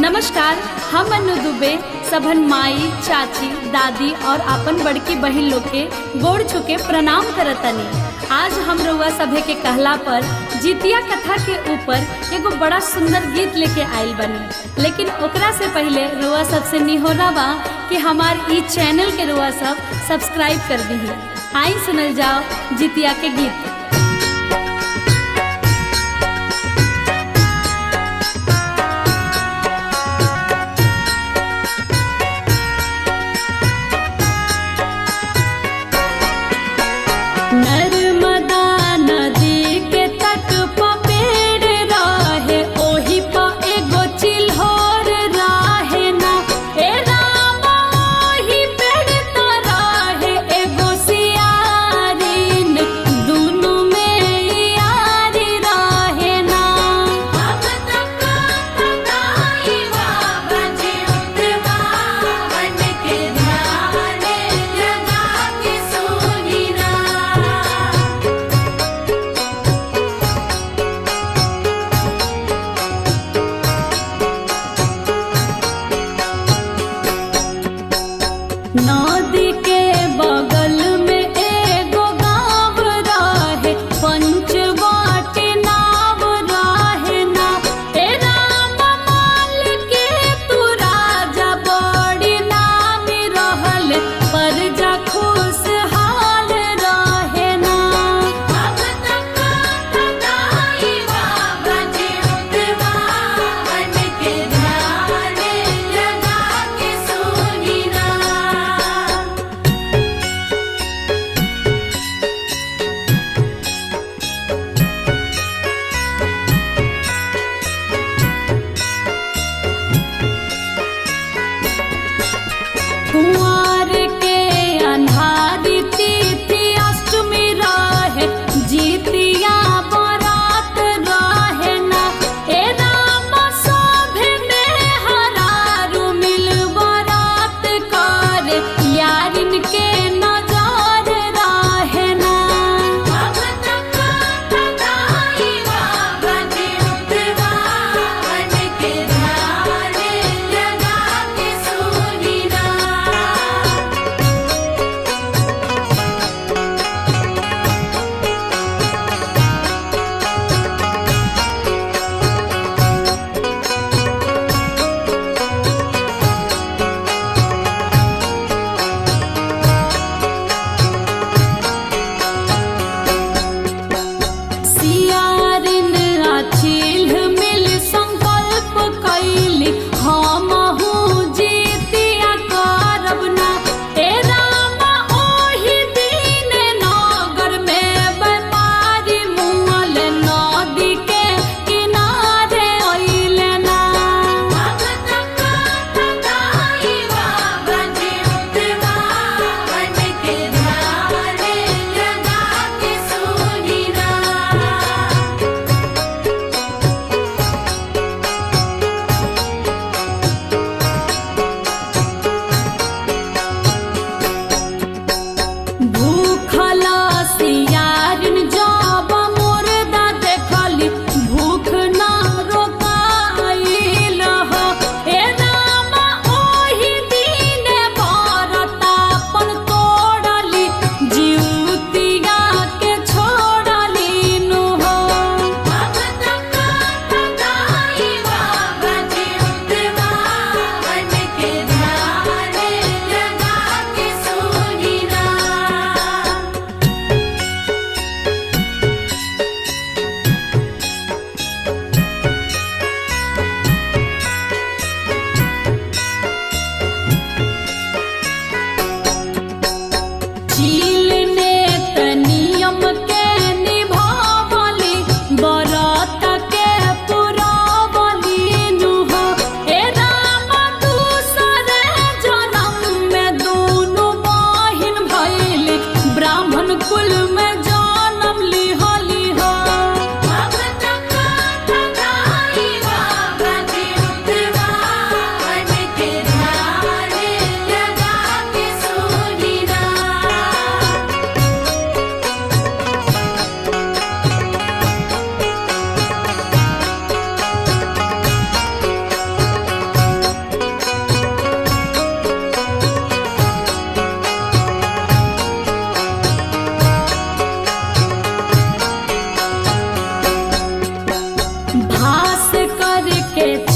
नमस्कार, हम अनु दुबे सबन माई, चाची, दादी और अपन बड़की बहिन लोग के गोड़ छुके प्रणाम करतनी। आज हम रउआ सभे के कहला पर जितिया कथा के ऊपर एगो बड़ा सुंदर गीत लेके आइल बनी। लेकिन ओकरा से पहले रउआ सबसे निहोरा बा कि हमार ई चैनल के रउआ सब सब्सक्राइब कर दी। आई सुनल जाओ जितिया के गीत। नर्मदा नदी के तट प पेड़ रहे, ओही प एगो चिल्होर रहे ना। ए रामा ओही पेड़ त रहे एगो सियारिन, दुनो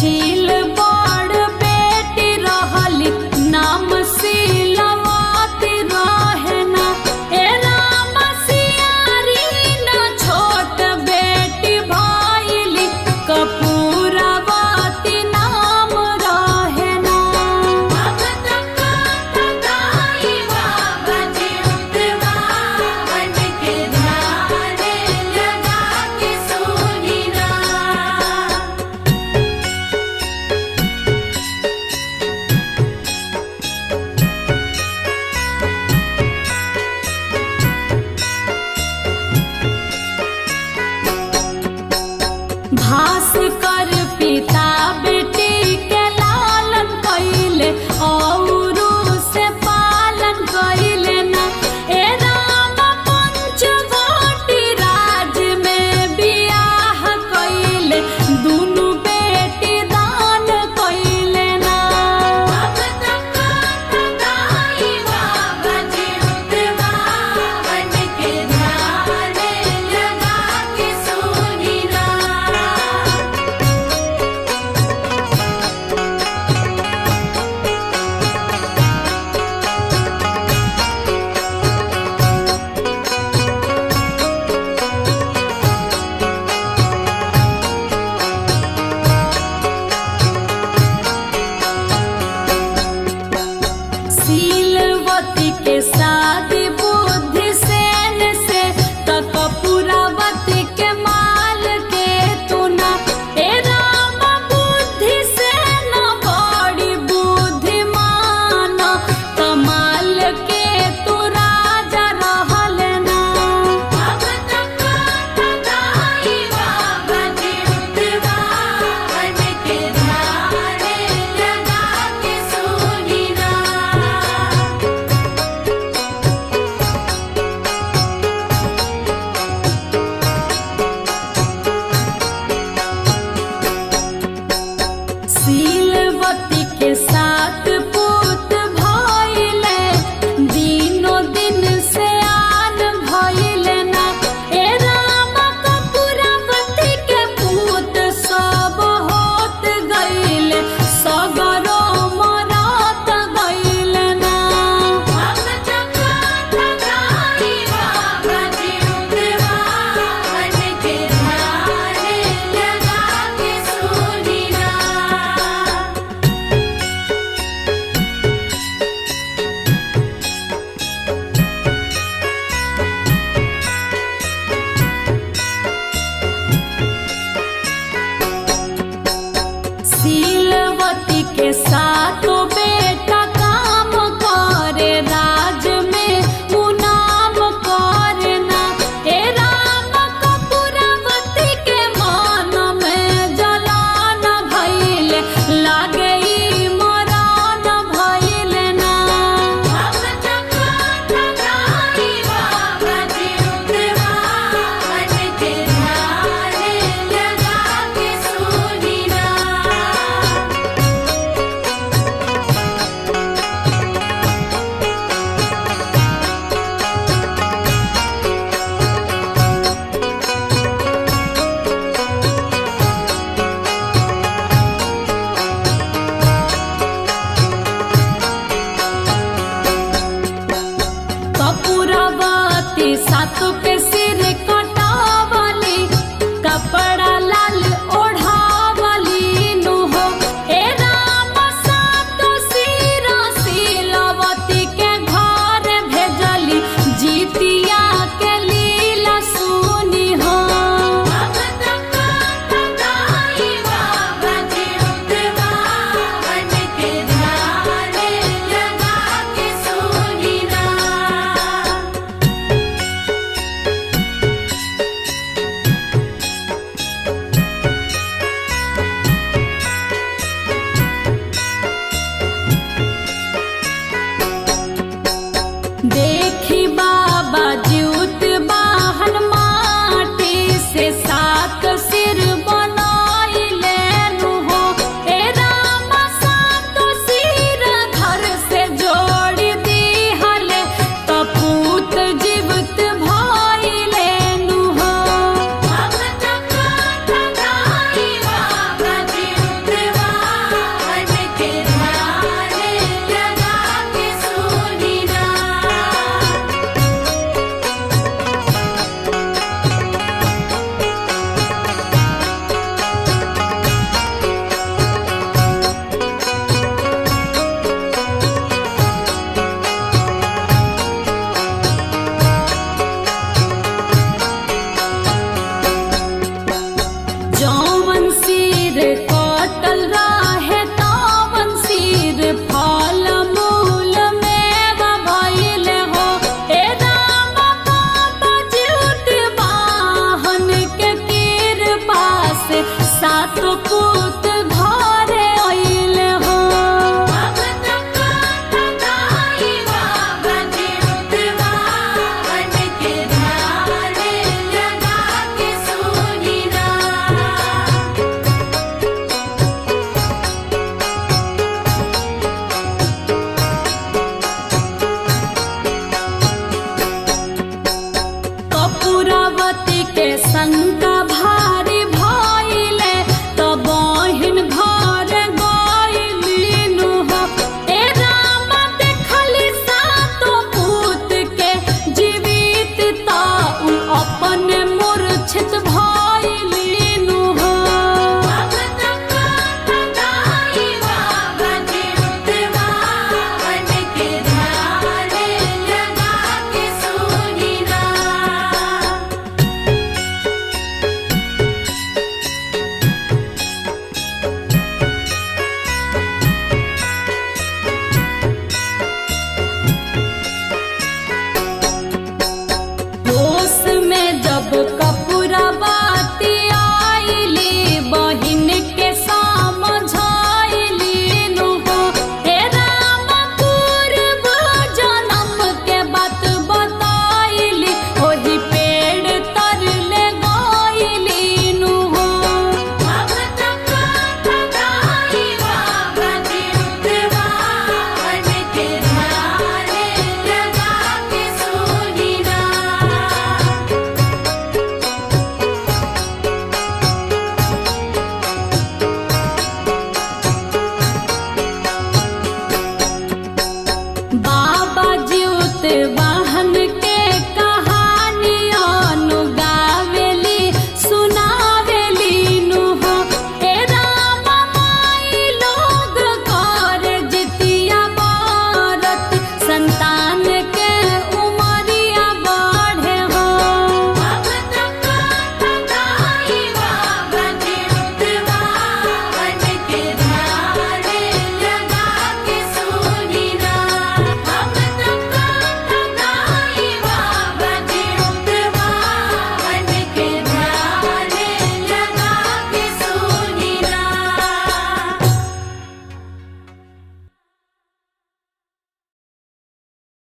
शील बड़ बेटी रहली नाम शीलवती रहना। ए राम सियारी न छोट बेटी भइली कपूरवती नाम रहना। भगत कथा गाई बाबा चितवावन के ध्यान लगा के सुनी ना। भास्कर पिता बेटी के लालन कइले औरू से पालन कइले ना। ए राम पंचवटी राज में बियाह कइले दुनु बेटी दान कइले ना। भगत कथा गाई बाबा चितवावन के ध्यान लगा के सुनी ना। शीलवती के शादी बुद्धि सेन से त कपूरवती के माल के तुना। ए राम बुद्धि सेन बड़ी बुद्धिमान कमाल के तू राजा रहल ना। भगत कथा गाई बाबा चितवावन के ध्यान लगा के सुनी ना। शीलवती के साथ पुत भइले दिनो दिन से आन भइले ना। ए राम कपूरवती के पुत सब होत गइले सगरो मरत गइले ना। भगत कथा गाई बाबा चितवावन के ध्यान लगा के सुनी ना। शीलवती के